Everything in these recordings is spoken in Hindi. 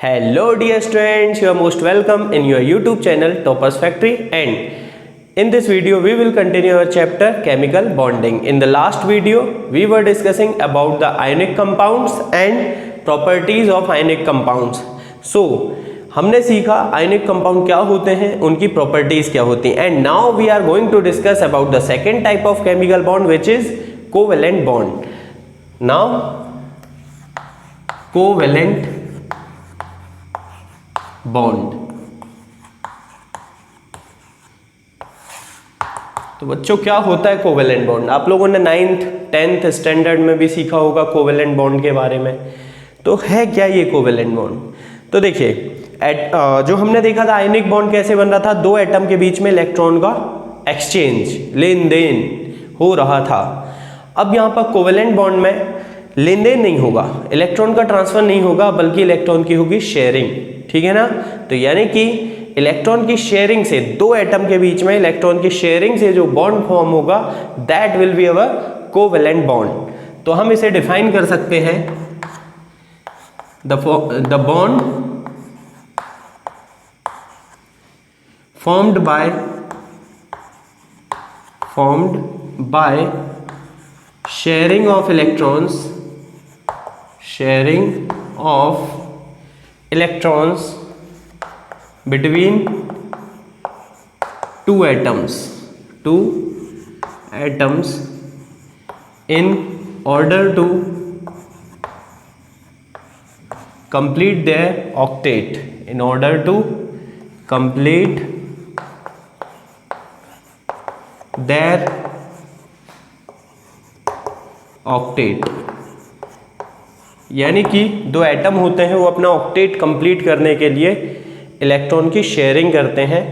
Hello dear students, you are most welcome in your YouTube channel Toppers Factory, and in this video we will continue our chapter chemical bonding. In the last video we were discussing about the ionic compounds and properties of ionic compounds. So हमने सीखा आयनिक कंपाउंड क्या होते हैं, उनकी प्रॉपर्टीज क्या होती हैं, and now we are going to discuss about the second type of chemical bond which is covalent bond. Now covalent bond. तो बच्चों क्या होता है कोवेलेंट बॉन्ड? आप लोगों ने 9th 10th स्टैंडर्ड में भी सीखा होगा कोवेलेंट बॉन्ड के बारे में. तो है क्या ये कोवेलेंट बॉन्ड? तो देखिए जो हमने देखा था आयनिक बॉन्ड कैसे बन रहा था, दो एटम के बीच में इलेक्ट्रॉन का एक्सचेंज लेन देन हो रहा था. अब यहाँ पर कोवेलेंट बॉन्ड में लेन देन नहीं होगा, इलेक्ट्रॉन का ट्रांसफर नहीं होगा, बल्कि इलेक्ट्रॉन की होगी शेयरिंग. ठीक है ना? तो यानी कि इलेक्ट्रॉन की शेयरिंग से, दो एटम के बीच में इलेक्ट्रॉन की शेयरिंग से जो बॉन्ड फॉर्म होगा that will be our covalent bond. तो हम इसे डिफाइन कर सकते हैं, the bond formed by sharing of electrons between two atoms in order to complete their octet. In order to complete their octet. यानी कि दो एटम होते हैं वो अपना ऑक्टेट कंप्लीट करने के लिए इलेक्ट्रॉन की शेयरिंग करते हैं,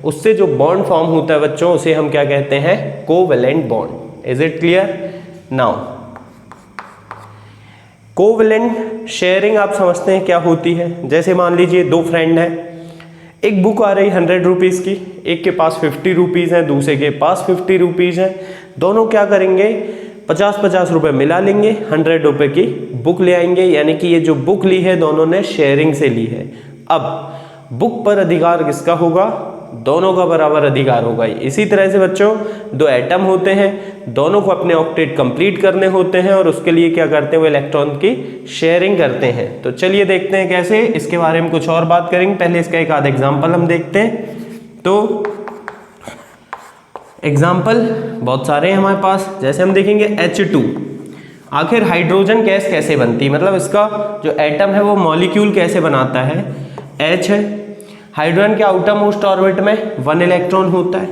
उससे जो बॉन्ड फॉर्म होता है बच्चों उसे हम क्या कहते हैं? Covalent bond. Is it clear? Now covalent sharing आप समझते हैं क्या होती है. जैसे मान लीजिए दो फ्रेंड हैं, एक बुक आ रही 100 रुपीज़ की, एक के पास 50 रुपीज़ हैं, दूसरे के पास 50 रुपीज़ हैं. दोनों क्या करेंगे? 50-50 रुपये मिला लेंगे, 100 रुपये की बुक ले आएंगे. यानी कि ये जो बुक ली है दोनों ने शेयरिंग से ली है. अब बुक पर अधिकार किसका होगा? दोनों का बराबर अधिकार होगा. इसी तरह से बच्चों दो एटम होते हैं, दोनों को अपने ऑक्टेट कंप्लीट करने होते हैं और उसके लिए क्या करते हैं? वो इलेक्ट्रॉन की शेयरिंग करते हैं. तो चलिए देखते हैं कैसे. इसके बारे में कुछ और बात करेंगे, पहले इसका एक आध एग्जाम्पल हम देखते हैं. तो एग्जाम्पल बहुत सारे हैं हमारे पास. जैसे हम देखेंगे H2. आखिर हाइड्रोजन गैस कैसे बनती है, मतलब इसका जो एटम है वो मॉलिक्यूल कैसे बनाता है? H है, हाइड्रोजन के आउटर मोस्ट ऑर्बिट में 1 इलेक्ट्रॉन होता है.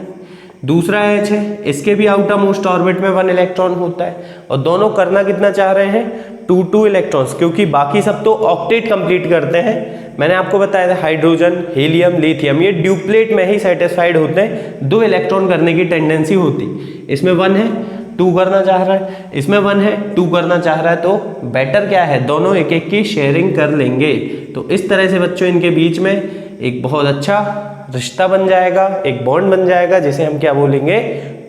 दूसरा H है, इसके भी आउटर मोस्ट ऑर्बिट में 1 इलेक्ट्रॉन होता है. और दोनों करना कितना चाह रहे हैं? 2 इलेक्ट्रॉन्स, क्योंकि बाकी सब तो ऑक्टेट कंप्लीट करते हैं. मैंने आपको बताया था हाइड्रोजन, हीलियम, लिथियम ये ड्यूप्लेट में ही सेटिस्फाइड होते हैं, 2 इलेक्ट्रॉन करने की टेंडेंसी होती. इसमें 1 है, 2 करना चाह रहा है, इसमें 1 है, 2 करना चाह रहा है. तो बेटर क्या है? दोनों एक एक की शेयरिंग कर लेंगे. तो इस तरह से बच्चों इनके बीच में एक बहुत अच्छा रिश्ता बन जाएगा, एक बॉन्ड बन जाएगा, जिसे हम क्या बोलेंगे?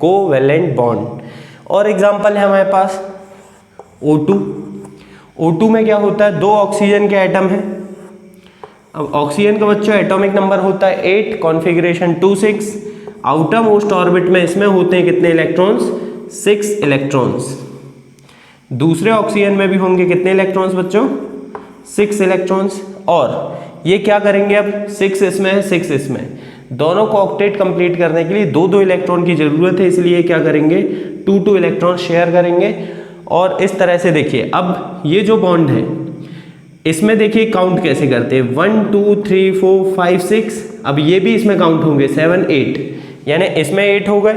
Covalent bond. और एग्जांपल है हमारे पास O2. O2 में क्या होता है? 2 ऑक्सीजन के एटम हैं. अब ऑक्सीजन का बच्चों एटॉमिक नंबर होता है 8, कॉन्फ़िगरेशन 2-6. आउटर मोस्ट ऑर्बिट में इसमें होते हैं कितने इलेक्ट्रॉन्स? 6 इलेक्ट्रॉन्स. दूसरे ऑक्सीजन में भी होंगे कितने इलेक्ट्रॉन्स बच्चों? 6 इलेक्ट्रॉन्स. और ये क्या करेंगे? अब 6 इसमें है, 6 इसमें. दोनों को ऑक्टेट कंप्लीट करने के लिए 2-2 इलेक्ट्रॉन की जरूरत है, इसलिए क्या करेंगे? 2-2 इलेक्ट्रॉन शेयर करेंगे. और इस तरह से देखिए अब ये जो बॉन्ड है इसमें देखिए काउंट कैसे करते हैं? 1 2 3 4 5 6. अब ये भी इसमें काउंट होंगे 7 8, यानी इसमें 8 हो गए,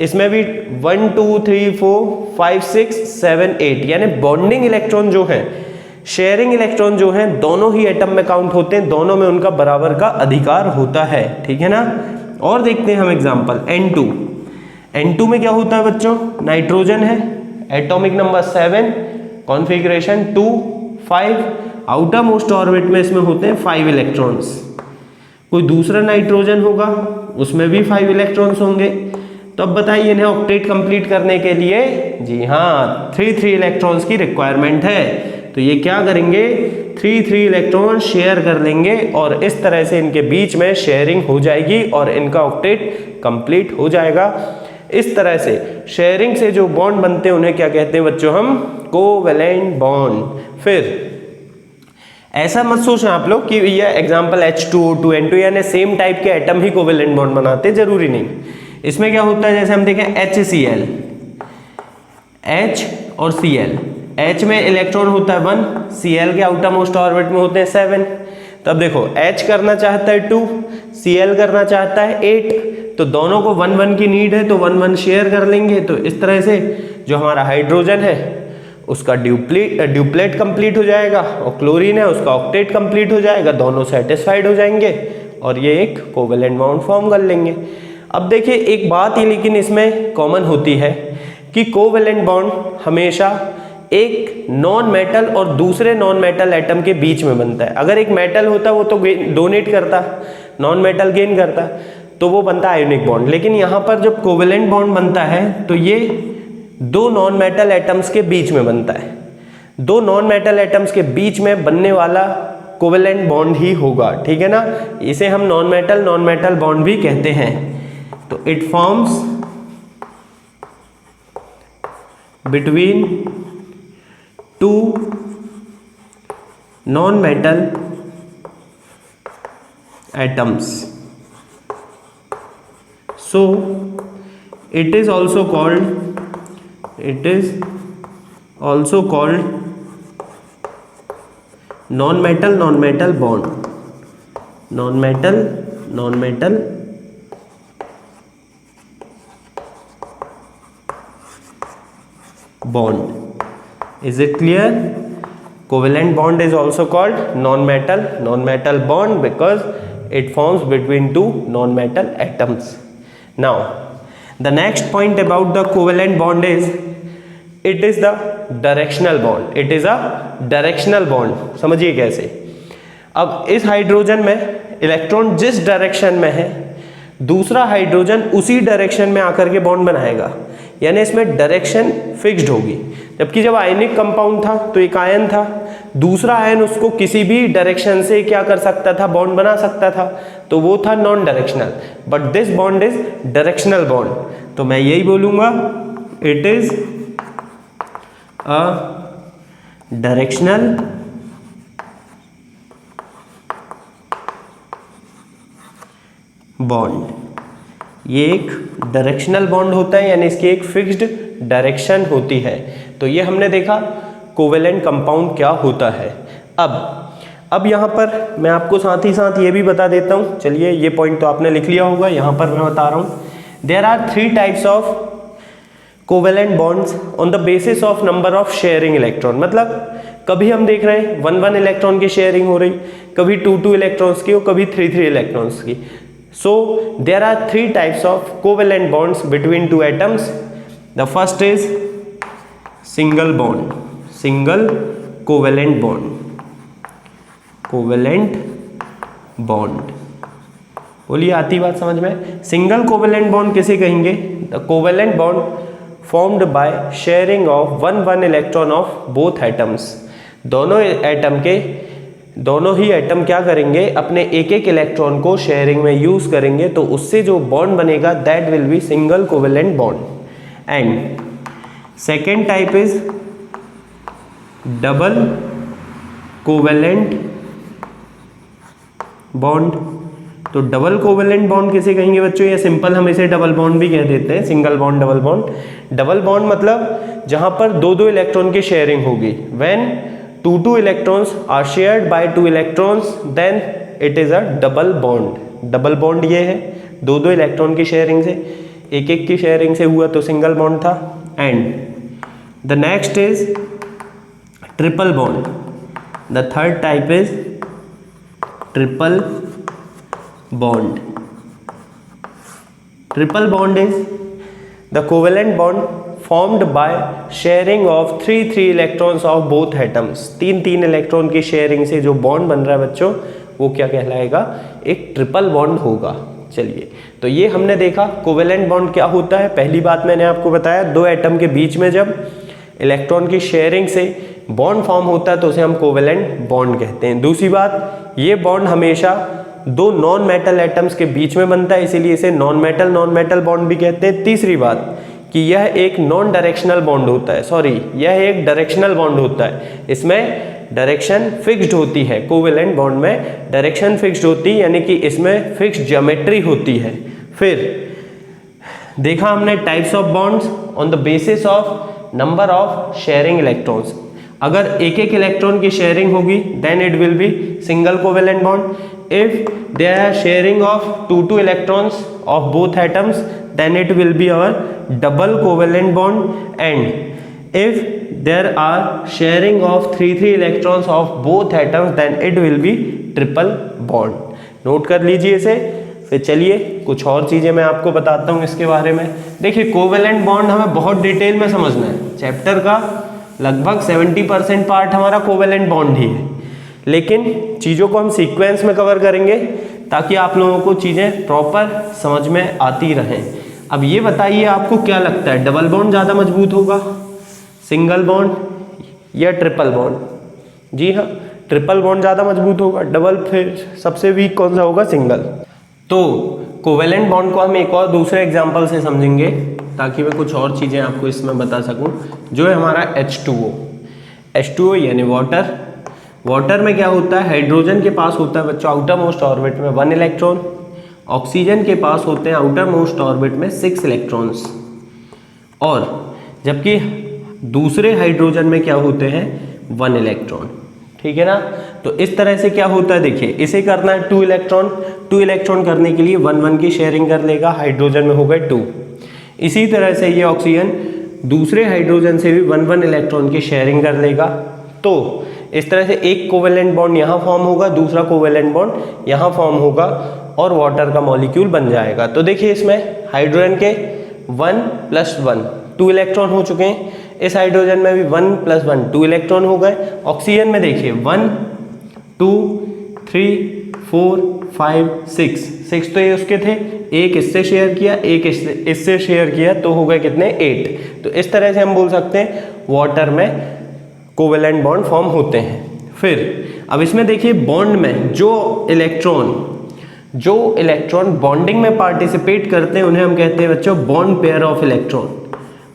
इसमें भी 1 2 3 4 5 6 7 8. यानी बॉन्डिंग इलेक्ट्रॉन जो है, शेयरिंग इलेक्ट्रॉन जो हैं, दोनों ही एटम में काउंट होते हैं, दोनों में उनका बराबर का अधिकार होता है. ठीक है ना? और देखते हैं हम एग्जांपल N2. N2 में क्या होता है बच्चों? नाइट्रोजन है, atomic number 7, configuration 2 5. Outer most orbit में इसमें होते हैं 5 इलेक्ट्रॉन्स. कोई दूसरा नाइट्रोजन होगा, उसमें भी 5 इलेक्ट्रॉन्स होंगे. तो अब बताइए इन्हें ऑक्टेट कंप्लीट करने के लिए, जी हाँ, 3 इलेक्ट्रॉन्स की रिक्वायरमेंट है. तो ये क्या करेंगे, 3 इलेक्ट्रॉन शेयर कर लेंगे और इस तरह से इनके बीच में शेयरिंग हो जाएगी और इनका ऑक्टेट कंप्लीट हो जाएगा। इस तरह से शेयरिंग से जो बॉन्ड बनते हैं उन्हें क्या कहते हैं बच्चों, हम कोवेलेंट बॉन्ड। फिर ऐसा मत सोचना आप लोग कि ये एग्जाम्पल H2O2 N2 यानी सेम टाइप के एटम ही कोवेलेंट बॉन्ड बनाते, जरूरी नहीं। इसमें क्या होता है, जैसे हम देखें HCl, H और Cl, H में इलेक्ट्रॉन होता है 1, Cl के आउटर मोस्ट ऑर्बिट में होते हैं 7। तब देखो H करना चाहता है 2, Cl करना चाहता है 8, तो दोनों को 1-1 की नीड है तो 1-1 शेयर कर लेंगे। तो इस तरह से जो हमारा हाइड्रोजन है उसका ड्यूप्लेट कंप्लीट हो जाएगा और क्लोरीन है उसका ऑक्टेट कंप्लीट हो जाएगा, दोनों सेटिस्फाइड हो जाएंगे और ये एक कोवेलेंट बॉन्ड फॉर्म कर लेंगे। अब देखिए एक बात ही लेकिन इसमें कॉमन होती है कि कोवेलेंट बॉन्ड हमेशा एक नॉन मेटल और दूसरे नॉन मेटल एटम के बीच में बनता है। अगर एक मेटल होता वो तो डोनेट करता, नॉन मेटल गेन करता, तो वो बनता आयोनिक बॉन्ड। लेकिन यहाँ पर जब कोवेलेंट बॉन्ड बनता है तो ये दो नॉन मेटल एटम्स के बीच में बनता है। दो नॉन मेटल एटम्स के बीच में बनने वाला कोवेलेंट बॉन्ड ही होगा, ठीक है ना। इसे हम नॉन मेटल बॉन्ड भी कहते हैं। तो it forms between two non metal atoms, so it is also called non-metal bond, non-metal bond. Is it clear? Covalent bond is also called non-metal bond because it forms between two non-metal atoms. Now the next point about the covalent bond is it is the directional bond. It is a directional bond. समझिए कैसे। अब इस हाइड्रोजन में इलेक्ट्रॉन जिस डायरेक्शन में है दूसरा हाइड्रोजन उसी डायरेक्शन में आकर के बॉन्ड बनाएगा, यानी इसमें डायरेक्शन फिक्स्ड होगी। जबकि जब आयनिक कंपाउंड था तो एक आयन था, दूसरा आयन उसको किसी भी डायरेक्शन से क्या कर सकता था, बॉन्ड बना सकता था, तो वो था non directional. But this bond is directional bond. तो मैं यही बोलूंगा it is a directional bond. ये एक डायरेक्शनल बॉन्ड होता है, यानी इसकी एक फिक्स्ड डायरेक्शन होती है। तो ये हमने देखा कोवेलेंट कंपाउंड क्या होता है। अब यहाँ पर मैं आपको साथ ही साथ ये भी बता देता हूँ। चलिए ये पॉइंट तो आपने लिख लिया होगा, यहाँ पर मैं बता रहा हूँ। There are 3 types of covalent bonds on the basis of number of sharing electron. मतलब कभी हम देख रहे हैं 1-1 इलेक्ट्रॉन की शेयरिंग हो रही, कभी 2-2 इलेक्ट्रॉन्स की और कभी 3-3 इलेक्ट्रॉन्स की। So there are 3 types of covalent bonds between two atoms. The first is single bond, single covalent bond, covalent bond। बोलिए आती बात समझ में। सिंगल कोवेलेंट बॉन्ड किसे कहेंगे? The covalent bond formed by sharing of 1-1 electron of both atoms. दोनों ही एटम क्या करेंगे, अपने एक इलेक्ट्रॉन को शेयरिंग में यूज करेंगे, तो उससे जो बॉन्ड बनेगा that will be single covalent bond. And second type is double covalent bond. तो डबल कोवेलेंट बॉन्ड किसे कहेंगे बच्चों? या सिंपल हम इसे डबल बॉन्ड भी कह देते हैं, single bond double bond. Double bond मतलब जहां पर 2-2 इलेक्ट्रॉन की शेयरिंग होगी। When 2 electrons are shared by 2 electrons then it is a double bond। Double bond ये है 2-2 इलेक्ट्रॉन की शेयरिंग से, एक की शेयरिंग से हुआ तो सिंगल बॉन्ड था। And the next is triple bond. The third type is triple bond. Triple bond is the covalent bond formed by sharing of 3 electrons of both atoms। 3 electron की शेयरिंग से जो बॉन्ड बन रहा है बच्चों वो क्या कहलाएगा? एक ट्रिपल बॉन्ड होगा। चलिए तो ये हमने देखा कोवेलेंट बॉन्ड क्या होता है। पहली बात मैंने आपको बताया, 2 एटम के बीच में जब इलेक्ट्रॉन की शेयरिंग से बॉन्ड फॉर्म होता है तो उसे हम कोवेलेंट बॉन्ड कहते हैं। दूसरी बात, ये बॉन्ड हमेशा दो नॉन मेटल एटम्स के बीच में बनता है, इसीलिए इसे नॉन मेटल बॉन्ड भी कहते हैं। तीसरी बात कि यह एक नॉन डायरेक्शनल बॉन्ड होता है, सॉरी यह एक डायरेक्शनल बॉन्ड होता है, इसमें डायरेक्शन फिक्स्ड होती है। कोवेलेंट बॉन्ड में डायरेक्शन फिक्स्ड होती है, यानी कि इसमें फिक्स्ड ज्योमेट्री होती है। फिर देखा हमने types of bonds on the basis of number of sharing electrons. अगर एक एक इलेक्ट्रॉन की शेयरिंग होगी then it will be single covalent bond. If there are sharing of two electrons of both atoms then it will be our double covalent bond. And if there are sharing of 3 electrons of both atoms then it will be triple bond। Note कर लीजिए इसे। फिर चलिए कुछ और चीज़ें मैं आपको बताता हूँ इसके बारे में। देखिए कोवेलेंट बॉन्ड हमें बहुत डिटेल में समझना है, चैप्टर का लगभग 70% पार्ट हमारा कोवेलेंट बॉन्ड ही है, लेकिन चीज़ों को हम सीक्वेंस में कवर करेंगे ताकि आप लोगों को चीज़ें प्रॉपर समझ में आती रहें। अब ये बताइए आपको क्या लगता है, डबल बॉन्ड ज़्यादा मजबूत होगा, सिंगल बॉन्ड या ट्रिपल बॉन्ड? जी हाँ, ट्रिपल बॉन्ड ज़्यादा मजबूत होगा, डबल फिर सबसे वीक कौन सा होगा? सिंगल। तो कोवेलेंट बॉन्ड को हम एक और दूसरे एग्जांपल से समझेंगे ताकि मैं कुछ और चीज़ें आपको इसमें बता सकूं, जो है हमारा H2O। H2O यानी वाटर। वाटर में क्या होता है, हाइड्रोजन के पास होता है बच्चों आउटर मोस्ट ऑर्बिट में 1 इलेक्ट्रॉन, ऑक्सीजन के पास होते हैं आउटर मोस्ट ऑर्बिट में 6 इलेक्ट्रॉन्स, और जबकि दूसरे हाइड्रोजन में क्या होते हैं 1 इलेक्ट्रॉन। ठीक है ना। तो इस तरह से क्या होता है, देखिए इसे करना है 2 इलेक्ट्रॉन करने के लिए 1 की शेयरिंग कर लेगा, हाइड्रोजन में हो गए 2। इसी तरह से ये ऑक्सीजन दूसरे हाइड्रोजन से भी 1 इलेक्ट्रॉन की शेयरिंग कर लेगा। तो इस तरह से एक कोवेलेंट बॉन्ड यहाँ फॉर्म होगा, दूसरा कोवेलेंट बॉन्ड यहाँ फॉर्म होगा और वाटर का मॉलिक्यूल बन जाएगा। तो देखिए इसमें हाइड्रोजन के 1 + 1 2 इलेक्ट्रॉन हो चुके हैं, इस हाइड्रोजन में भी 1 + 1 2 इलेक्ट्रॉन हो गए। ऑक्सीजन में देखिए 1 2 3 4 5 6 तो ये उसके थे, एक इससे शेयर किया, एक इससे शेयर किया, तो हो गए कितने 8। तो इस तरह से हम बोल सकते हैं वाटर में कोवेलेंट बॉन्ड फॉर्म होते हैं। फिर अब इसमें देखिए बॉन्ड में जो इलेक्ट्रॉन बॉन्डिंग में पार्टिसिपेट करते हैं उन्हें हम कहते हैं बच्चों bond pair of electron.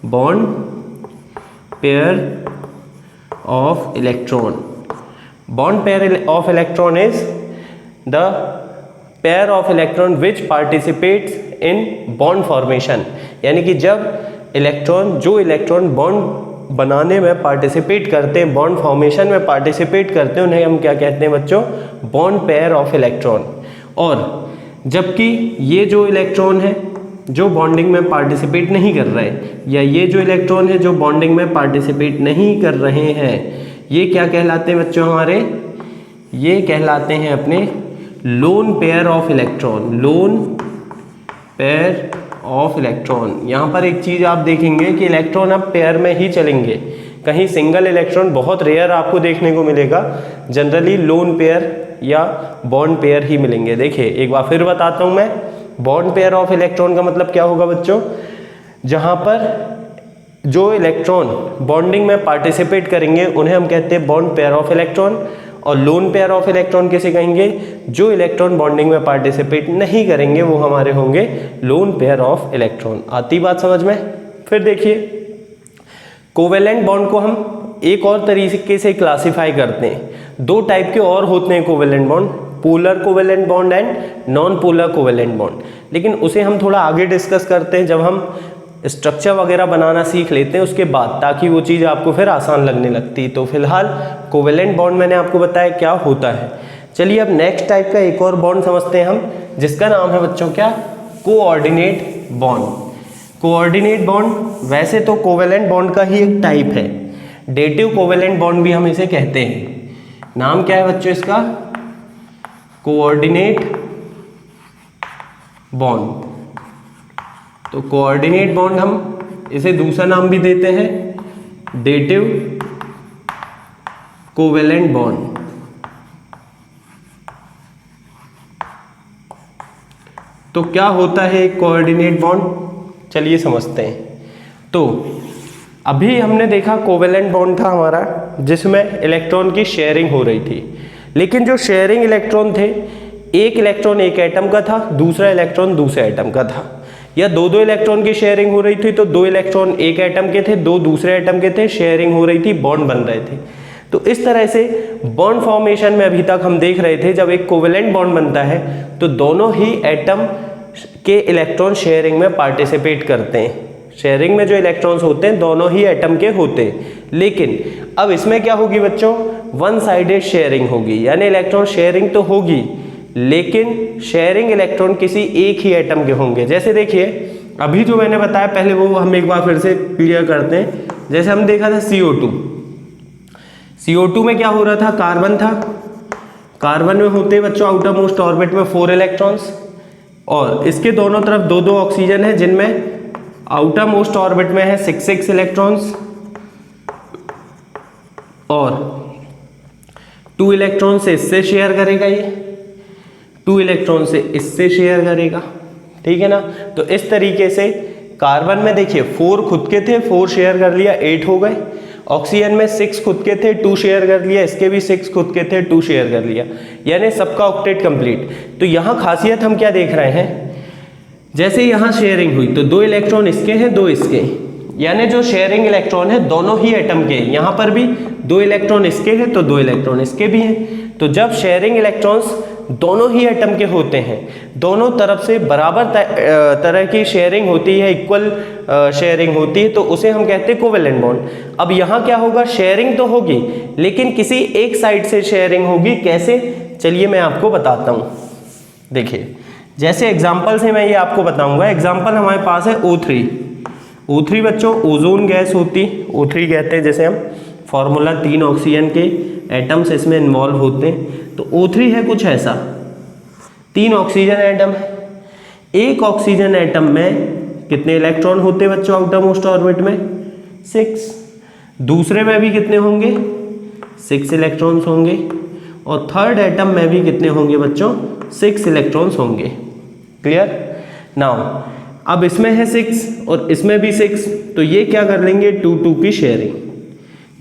Bond pair of electron, bond pair of electron is the pair of electron which participates in bond formation. यानी कि जब जो इलेक्ट्रॉन बॉन्ड बनाने में पार्टिसिपेट करते हैं, बॉन्ड फॉर्मेशन में पार्टिसिपेट करते हैं, उन्हें हम क्या कहते हैं बच्चों बॉन्ड पेयर ऑफ इलेक्ट्रॉन। और जबकि ये जो इलेक्ट्रॉन है जो बॉन्डिंग में पार्टिसिपेट नहीं कर रहे, या ये जो इलेक्ट्रॉन है जो बॉन्डिंग में पार्टिसिपेट नहीं कर रहे हैं, ये क्या कहलाते हैं बच्चों हमारे? ये कहलाते हैं अपने lone pair of electron. Lone pair of electron. यहाँ पर एक चीज़ आप देखेंगे कि इलेक्ट्रॉन अब पेयर में ही चलेंगे, कहीं सिंगल इलेक्ट्रॉन बहुत रेयर आपको देखने को मिलेगा, जनरली लोन पेयर या बॉन्ड पेयर ही मिलेंगे। देखिए एक बार फिर बताता हूँ मैं, बॉन्ड पेयर ऑफ इलेक्ट्रॉन का मतलब क्या होगा बच्चों? जहाँ पर जो इलेक्ट्रॉन बॉन्डिंग में पार्टिसिपेट करेंगे उन्हें हम कहते हैं बॉन्ड पेयर ऑफ इलेक्ट्रॉन, और लोन पेयर ऑफ इलेक्ट्रॉन किसे कहेंगे? जो इलेक्ट्रॉन बॉन्डिंग में पार्टिसिपेट नहीं करेंगे वो हमारे होंगे लोन पेयर ऑफ इलेक्ट्रॉन। आती बात समझ में? फिर देखिए कोवेलेंट बॉन्ड को हम एक और तरीके से क्लासिफाई करते हैं। 2 टाइप के और होते हैं covalent bond, polar covalent bond and non polar covalent bond, लेकिन उसे हम थोड़ा आगे डिस्कस करते हैं जब हम स्ट्रक्चर वगैरह बनाना सीख लेते हैं उसके बाद, ताकि वो चीज़ आपको फिर आसान लगने लगती है। तो फिलहाल कोवेलेंट बॉन्ड मैंने आपको बताया क्या होता है। चलिए अब नेक्स्ट टाइप का एक और बॉन्ड समझते हैं हम, जिसका नाम है बच्चों क्या? Coordinate bond. कोऑर्डिनेट बॉन्ड वैसे तो कोवेलेंट बॉन्ड का ही एक टाइप है, डेटिव कोवेलेंट बॉन्ड भी हम इसे कहते हैं। नाम क्या है बच्चों इसका? Coordinate bond. तो कोऑर्डिनेट बॉन्ड हम इसे दूसरा नाम भी देते हैं डेटिव कोवेलेंट बॉन्ड। तो क्या होता है एक कोऑर्डिनेट बॉन्ड, चलिए समझते हैं। तो अभी हमने देखा कोवेलेंट बॉन्ड था हमारा, जिसमें इलेक्ट्रॉन की शेयरिंग हो रही थी, लेकिन जो शेयरिंग इलेक्ट्रॉन थे, एक इलेक्ट्रॉन एक एटम का था, दूसरा इलेक्ट्रॉन दूसरे एटम का था, या दो इलेक्ट्रॉन की शेयरिंग हो रही थी, तो 2 इलेक्ट्रॉन एक एटम के थे, 2 दूसरे एटम के थे, शेयरिंग हो रही थी, बॉन्ड बन रहे थे। तो इस तरह से बॉन्ड फॉर्मेशन में अभी तक हम देख रहे थे, जब एक कोवेलेंट बॉन्ड बनता है तो दोनों ही एटम के इलेक्ट्रॉन शेयरिंग में पार्टिसिपेट करते हैं। शेयरिंग में जो इलेक्ट्रॉन्स होते हैं दोनों ही एटम के होते हैं, लेकिन अब इसमें क्या होगी बच्चों, वन साइडेड शेयरिंग होगी, यानी इलेक्ट्रॉन शेयरिंग तो होगी लेकिन शेयरिंग इलेक्ट्रॉन किसी एक ही एटम के होंगे। जैसे देखिए अभी जो मैंने बताया पहले, वो हम एक बार फिर से क्लियर करते हैं। जैसे हम देखा था CO2 में क्या हो रहा था, कार्बन था, कार्बन में होते बच्चों आउटर मोस्ट ऑर्बिट में 4 इलेक्ट्रॉन्स, और इसके दोनों तरफ 2 ऑक्सीजन है, जिनमें आउटर मोस्ट ऑर्बिट में है 6 इलेक्ट्रॉन्स और 2 इलेक्ट्रॉन से इससे शेयर करेगा, ये 2 इलेक्ट्रॉन से इससे शेयर करेगा, ठीक है ना। तो इस तरीके से कार्बन में देखिए 4 खुद के थे, 4 शेयर कर लिया, 8 हो गए। ऑक्सीजन में 6 खुद के थे, 2 शेयर कर लिया, इसके भी 6 खुद के थे, 2 शेयर कर लिया, यानी सबका ऑक्टेट कंप्लीट। तो यहाँ खासियत हम क्या देख रहे हैं, जैसे यहाँ शेयरिंग हुई तो 2 इलेक्ट्रॉन इसके हैं, 2 इसके, यानी जो शेयरिंग इलेक्ट्रॉन है दोनों ही एटम के, यहाँ पर भी 2 इलेक्ट्रॉन इसके हैं तो 2 इलेक्ट्रॉन इसके भी हैं। तो जब शेयरिंग इलेक्ट्रॉन्स दोनों ही एटम के होते हैं, दोनों तरफ से बराबर तरह की शेयरिंग होती है, इक्वल शेयरिंग होती है, तो उसे हम कहते हैं कोवेलेंट बॉन्ड। अब यहाँ क्या होगा, शेयरिंग तो होगी लेकिन किसी एक साइड से शेयरिंग होगी। कैसे, चलिए मैं आपको बताता हूँ। देखिए जैसे एग्जाम्पल से मैं ये आपको बताऊंगा। एग्जाम्पल हमारे पास है O3 बच्चों ओजोन गैस होती, O3 कहते हैं, जैसे हम फॉर्मूला 3 ऑक्सीजन के एटम्स इसमें इन्वॉल्व होते हैं। तो O3 है कुछ ऐसा, 3 ऑक्सीजन एटम है, एक ऑक्सीजन एटम में कितने इलेक्ट्रॉन होते हैं बच्चों आउटर मोस्ट ऑर्बिट में, 6, दूसरे में भी कितने होंगे, 6 इलेक्ट्रॉन्स होंगे, और थर्ड एटम में भी कितने होंगे बच्चों, 6 इलेक्ट्रॉन्स होंगे। क्लियर। नाउ अब इसमें है 6 और इसमें भी 6, तो ये क्या कर लेंगे, 2 की शेयरिंग।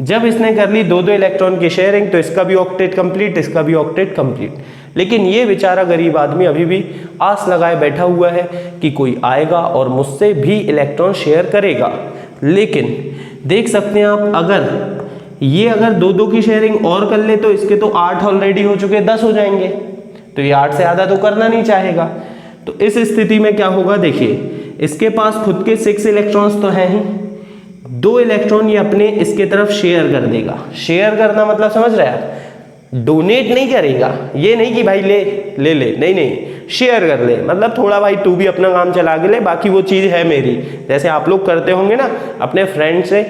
जब इसने कर ली 2 इलेक्ट्रॉन की शेयरिंग, तो इसका भी ऑक्टेट कंप्लीट, इसका भी ऑक्टेट कंप्लीट। लेकिन ये बेचारा गरीब आदमी अभी भी आस लगाए बैठा हुआ है कि कोई आएगा और मुझसे भी इलेक्ट्रॉन शेयर करेगा। लेकिन देख सकते हैं आप, अगर 2 की शेयरिंग और कर ले तो इसके तो 8 ऑलरेडी हो चुके, 10 हो जाएंगे, तो ये 8 से ज़्यादा तो करना नहीं चाहेगा। तो इस स्थिति में क्या होगा, देखिए इसके पास खुद के 6 इलेक्ट्रॉन्स तो हैं ही, 2 इलेक्ट्रॉन ये अपने इसके तरफ शेयर कर देगा। शेयर करना मतलब समझ रहे हैं, डोनेट नहीं करेगा, ये नहीं कि भाई ले नहीं, शेयर कर ले, मतलब थोड़ा भाई तू भी अपना काम चला के ले, बाकी वो चीज़ है मेरी। जैसे आप लोग करते होंगे ना अपने फ्रेंड से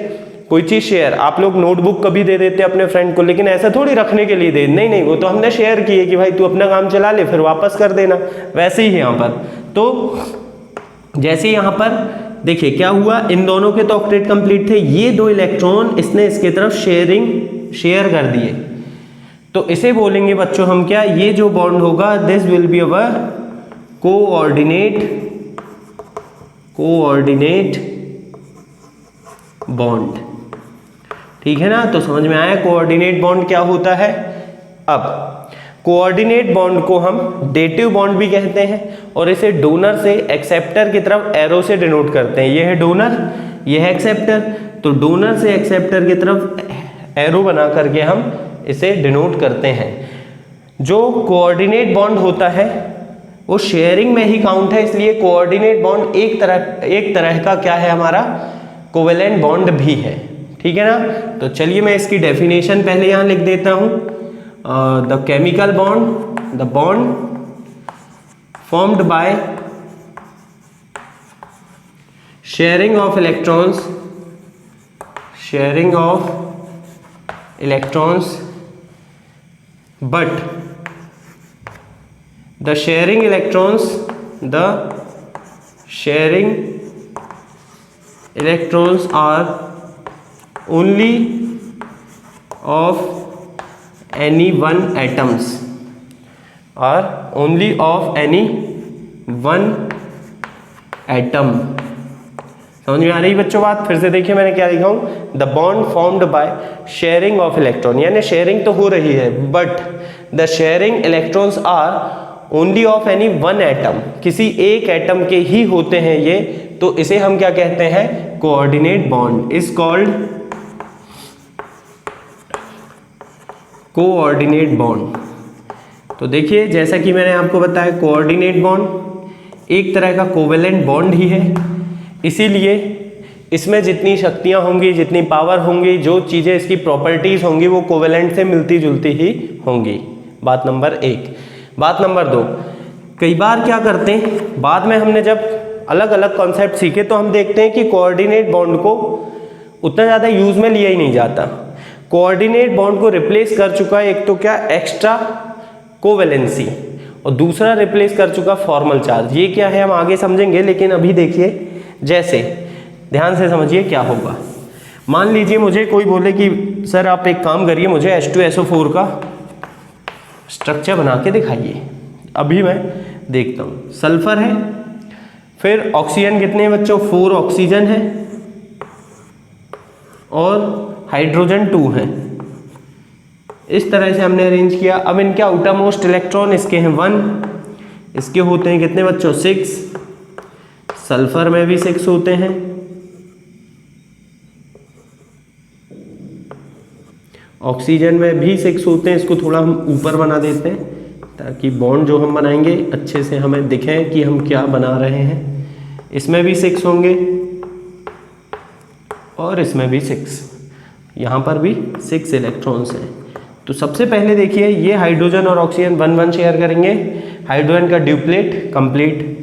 कोई चीज़ शेयर, आप लोग नोटबुक कभी दे देते अपने फ्रेंड को, लेकिन ऐसा थोड़ी रखने के लिए दे, नहीं, वो तो हमने शेयर किए कि भाई तू अपना काम चला ले फिर वापस कर देना। वैसे ही यहाँ पर, तो जैसे यहाँ पर देखिए क्या हुआ, इन दोनों के तो ऑक्टेट कंप्लीट थे, ये 2 इलेक्ट्रॉन इसने इसके तरफ शेयर कर दिए, तो इसे बोलेंगे बच्चों हम क्या, ये जो बॉन्ड होगा this will be our coordinate bond. ठीक है ना, तो समझ में आया कोऑर्डिनेट बॉन्ड क्या होता है। अब कोऑर्डिनेट बॉन्ड को हम डेटिव बॉन्ड भी कहते हैं, और इसे डोनर से एक्सेप्टर की तरफ एरो से डिनोट करते हैं। ये है डोनर, ये है एक्सेप्टर, तो डोनर से एक्सेप्टर की तरफ एरो बना करके हम इसे डिनोट करते हैं। जो कोऑर्डिनेट बॉन्ड होता है वो शेयरिंग में ही काउंट है, इसलिए कोऑर्डिनेट बॉन्ड एक तरह का क्या है, हमारा कोवेलेंट बॉन्ड भी है। ठीक है ना, तो चलिए मैं इसकी डेफिनेशन पहले यहाँ लिख देता हूँ। The chemical bond, the bond formed by sharing of electrons but the sharing electrons are only of any one atoms, समझ में आ रही बच्चों बात? फिर से देखिए मैंने क्या लिखा हूँ, the bond formed by sharing of electron, यानी शेयरिंग तो हो रही है but the sharing electrons are only of any one atom, किसी एक एटम के ही होते हैं ये, तो इसे हम क्या कहते हैं, coordinate bond is called coordinate bond. तो देखिए जैसा कि मैंने आपको बताया कोऑर्डिनेट बॉन्ड एक तरह का कोवेलेंट बॉन्ड ही है, इसीलिए इसमें जितनी शक्तियां होंगी, जितनी पावर होंगी, जो चीज़ें इसकी प्रॉपर्टीज़ होंगी वो कोवेलेंट से मिलती जुलती ही होंगी। बात नंबर 1। बात नंबर 2, कई बार क्या करते हैं, बाद में हमने जब अलग अलग कॉन्सेप्ट सीखे तो हम देखते हैं कि कोऑर्डिनेट बॉन्ड को उतना ज़्यादा यूज़ में लिया ही नहीं जाता। कोऑर्डिनेट बॉन्ड को रिप्लेस कर चुका है एक तो क्या, एक्स्ट्रा कोवेलेंसी, और दूसरा रिप्लेस कर चुका फॉर्मल चार्ज। ये क्या है हम आगे समझेंगे, लेकिन अभी देखिए जैसे ध्यान से समझिए क्या होगा। मान लीजिए मुझे कोई बोले कि सर आप एक काम करिए, मुझे H2SO4 का स्ट्रक्चर बना के दिखाइए। अभी मैं देखता हूँ, सल्फर है, फिर ऑक्सीजन कितने हैं बच्चों, 4 ऑक्सीजन है और हाइड्रोजन 2 है। इस तरह से हमने अरेंज किया। अब इनके आउटर मोस्ट इलेक्ट्रॉन इसके हैं 1, इसके होते हैं कितने बच्चों, 6, सल्फर में भी 6 होते हैं, ऑक्सीजन में भी 6 होते हैं। इसको थोड़ा हम ऊपर बना देते हैं ताकि बॉन्ड जो हम बनाएंगे अच्छे से हमें दिखे कि हम क्या बना रहे हैं। इसमें भी 6 होंगे और इसमें भी 6, यहाँ पर भी 6 इलेक्ट्रॉन्स हैं। तो सबसे पहले देखिए ये हाइड्रोजन और ऑक्सीजन 1-1 शेयर करेंगे, हाइड्रोजन का ड्यूप्लेट कंप्लीट।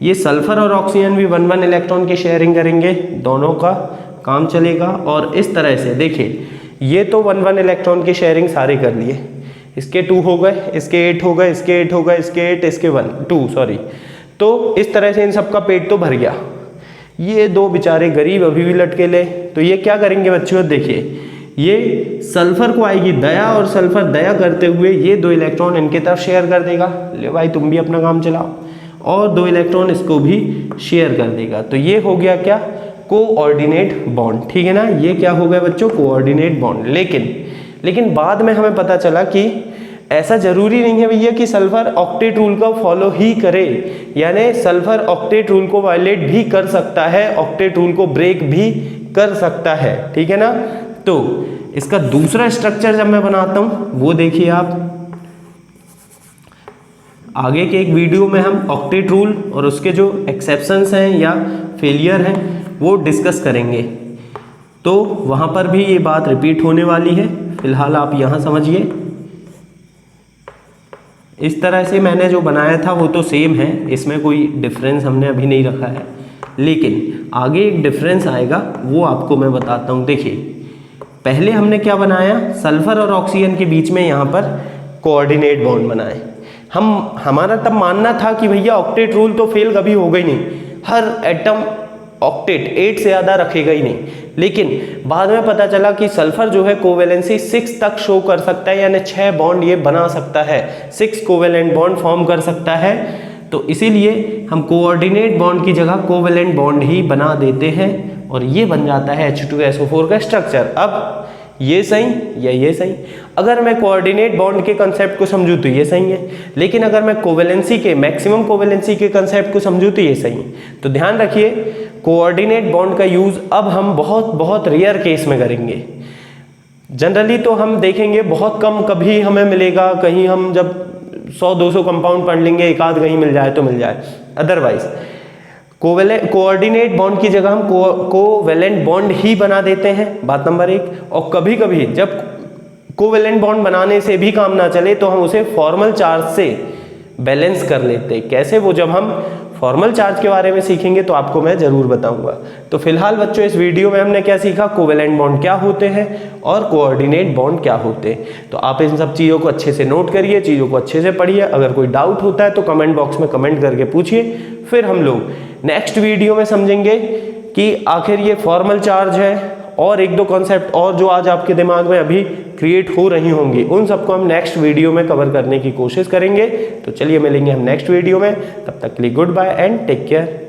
ये सल्फर और ऑक्सीजन भी 1-1 इलेक्ट्रॉन की शेयरिंग करेंगे, दोनों का काम चलेगा। और इस तरह से देखिए ये तो 1-1 इलेक्ट्रॉन की शेयरिंग सारे कर लिए, इसके 2 हो गए, इसके 8 हो गए, इसके 8 हो गए, इसके 8, इसके 2 सॉरी। तो इस तरह से इन सबका पेट तो भर गया। ये 2 बेचारे गरीब अभी भी लटके ले, तो ये क्या करेंगे बच्चों, देखिए ये सल्फर को आएगी दया, और सल्फर दया करते हुए ये 2 इलेक्ट्रॉन इनके तरफ शेयर कर देगा, ले भाई तुम भी अपना काम चलाओ, और 2 इलेक्ट्रॉन इसको भी शेयर कर देगा। तो ये हो गया क्या, कोऑर्डिनेट बॉन्ड, ठीक है ना। ये क्या हो गया बच्चों, कोऑर्डिनेट बॉन्ड। लेकिन बाद में हमें पता चला कि ऐसा जरूरी नहीं है भैया कि सल्फर ऑक्टेट रूल को फॉलो ही करे, यानी सल्फर ऑक्टेट रूल को वायलेट भी कर सकता है, ऑक्टेट रूल को ब्रेक भी कर सकता है, ठीक है ना। तो इसका दूसरा स्ट्रक्चर जब मैं बनाता हूं वो देखिए आप, आगे के एक वीडियो में हम ऑक्टेट रूल और उसके जो एक्सेप्शंस हैं या फेलियर हैं वो डिस्कस करेंगे, तो वहाँ पर भी ये बात रिपीट होने वाली है। फिलहाल आप यहाँ समझिए, इस तरह से मैंने जो बनाया था वो तो सेम है, इसमें कोई डिफरेंस हमने अभी नहीं रखा है, लेकिन आगे एक डिफरेंस आएगा वो आपको मैं बताता हूँ। देखिए पहले हमने क्या बनाया, सल्फर और ऑक्सीजन के बीच में यहाँ पर कोऑर्डिनेट बॉन्ड बनाए। हमारा तब मानना था कि भैया ऑक्टेट रूल तो फेल कभी होगा ही नहीं, हर एटम ऑक्टेट 8 से ज़्यादा रखेगा ही नहीं। लेकिन बाद में पता चला कि सल्फर जो है कोवेलेंसी 6 तक शो कर सकता है, यानी 6 बॉन्ड ये बना सकता है, 6 कोवेलेंट बॉन्ड फॉर्म कर सकता है। तो इसीलिए हम कोऑर्डिनेट बॉन्ड की जगह कोवेलेंट बॉन्ड ही बना देते हैं और ये बन जाता है H2SO4 का स्ट्रक्चर। अब ये सही या ये सही, अगर मैं कोऑर्डिनेट बॉन्ड के कंसेप्ट को समझूँ तो ये सही है, लेकिन अगर मैं कोवेलेंसी के मैक्सिमम कोवेलेंसी के कंसेप्ट को समझूँ तो ये सही है। तो ध्यान रखिए कोऑर्डिनेट बॉन्ड का यूज़ अब हम बहुत रेयर केस में करेंगे। जनरली तो हम देखेंगे बहुत कम कभी हमें मिलेगा, कहीं हम जब 100-200 कंपाउंड पढ़ लेंगे, एक आध कहीं मिल जाए तो मिल जाए, अदरवाइज कोऑर्डिनेट बॉन्ड की जगह हम कोवेलेंट बॉन्ड ही बना देते हैं, बात नंबर 1। और कभी कभी जब कोवेलेंट बॉन्ड बनाने से भी काम ना चले तो हम उसे फॉर्मल चार्ज से बैलेंस कर लेते हैं। कैसे, वो जब हम फॉर्मल चार्ज के बारे में सीखेंगे तो आपको मैं जरूर बताऊंगा। तो फिलहाल बच्चों इस वीडियो में हमने क्या सीखा, कोवेलेंट बॉन्ड क्या होते हैं और कोऑर्डिनेट बॉन्ड क्या होते हैं। तो आप इन सब चीज़ों को अच्छे से नोट करिए, चीज़ों को अच्छे से पढ़िए। अगर कोई डाउट होता है तो कमेंट बॉक्स में कमेंट करके पूछिए, फिर हम लोग नेक्स्ट वीडियो में समझेंगे कि आखिर ये फॉर्मल चार्ज है और 1-2 कॉन्सेप्ट और जो आज आपके दिमाग में अभी क्रिएट हो रही होंगी, उन सबको हम नेक्स्ट वीडियो में कवर करने की कोशिश करेंगे। तो चलिए मिलेंगे हम नेक्स्ट वीडियो में, तब तक के लिए goodbye and take care.